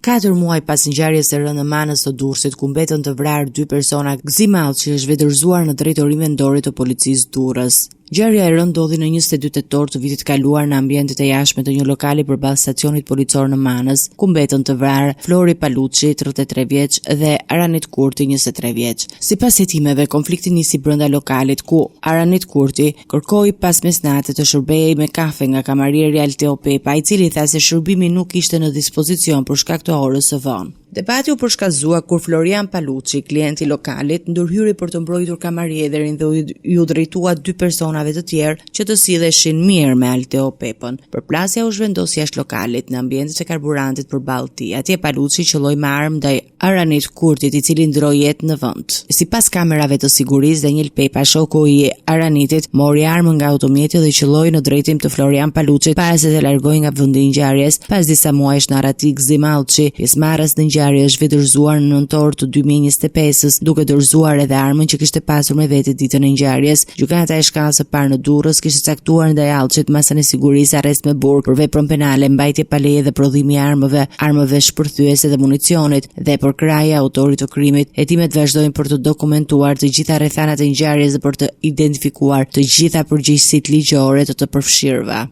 4 muaj pas ngjarjes së rënë në Manës të Durrësit, ku mbetën të vrarë 2 persona, Gzi Mallçi është vjedërzuar në drejtorinë vendore të policisë Durrës. Ngjarja e rënë ndodhi në 22 tetor të vitit kaluar në ambientet e jashtme të një lokali përballë stacionit policor në Manës, ku mbetën të vrarë Flori Paluçi, 33 vjeç, dhe Aranit Kurti, 23 vjeç. Sipas hetimeve, konflikti nisi brenda lokalit, ku Aranit Kurti kërkoi pas mesnatë të shërbejej me kafe nga kamarieri Alteo Pepa, i cili tha se shërbimi nuk ishte në dispozicion për shkak të orës së vonë. Debati u përshkallëzua kur Florian Paluçi, klienti i lokalit, ndërhyri për të mbrojtur kamariederin dhe ju drejtua 2 personave të tjerë që të silleshin mirë me Alteo Pepën. Përplasja u zhvendos jashtë lokalit në ambientet e karburantit përballë tij. Atje Paluçi qelloi me armë ndaj Aranit Kurtit, i cili ndroi jetë në vend. Sipas kamerave të sigurisë, Daniel Pepa, shoku i Aranitit, mori armën nga automjeti dhe qelloi në drejtim të Florian Paluçit para se të largohej nga vendi i ngjarjes. Pas disa muajsh në Arati, Gzi Mallçi, pjesëmarrës në është vjedërzuar në nëntor të 2025-s, duke dorëzuar edhe armën që kishte pasur me vete ditën e ngjarjes. Gjykata e shkallës së parë në Durrës kishte caktuar ndaj Allçit masën e sigurisë arrest me burg për veprën penale, mbajtje pa leje dhe prodhimi i armëve shpërthyese dhe municionit, dhe për kraje autorit të krimit. Hetimet vazhdojnë për të dokumentuar të gjitha rrethanat e ngjarjes dhe për të identifikuar të gjitha përgjegjësitë ligjore të përfshirëve.